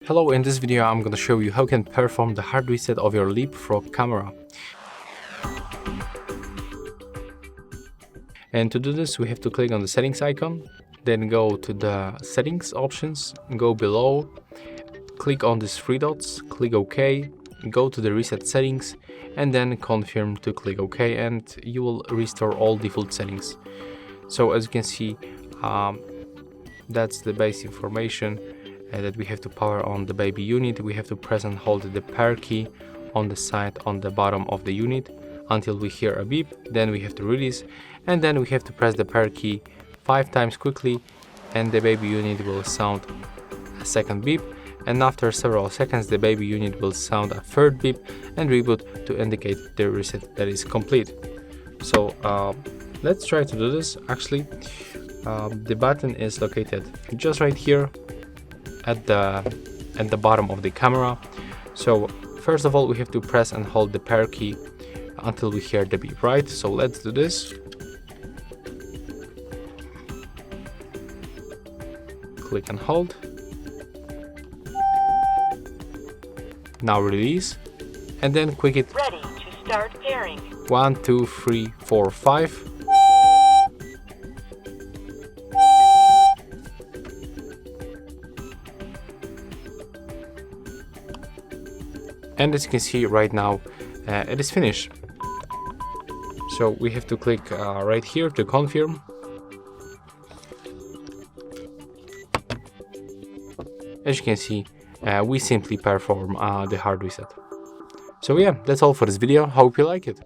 Hello, in this video I'm going to show you how you can perform the hard reset of your LeapFrog camera. And to do this we have to click on the settings icon, then go to the settings options, go below, click on these three dots, click OK, go to the reset settings and then confirm to click OK, and you will restore all default settings. So as you can see, that's the base information. That we have to power on the baby unit. We have to press and hold the power key on the side on the bottom of the unit until we hear a beep, then we have to release, and then we have to press the power key 5 times quickly and the baby unit will sound a second beep, and after several seconds the baby unit will sound a third beep and reboot to indicate the reset that is complete. So let's try to do this. Actually the button is located just right here at the bottom of the camera. So first of all we have to press and hold the power key until we hear the beep, right? So let's do this. Click and hold. Now release and then click it. Ready to start pairing. 1, 2, 3, 4, 5. And as you can see right now, it is finished. So we have to click right here to confirm. As you can see, we simply perform the hard reset. So yeah, that's all for this video. Hope you like it.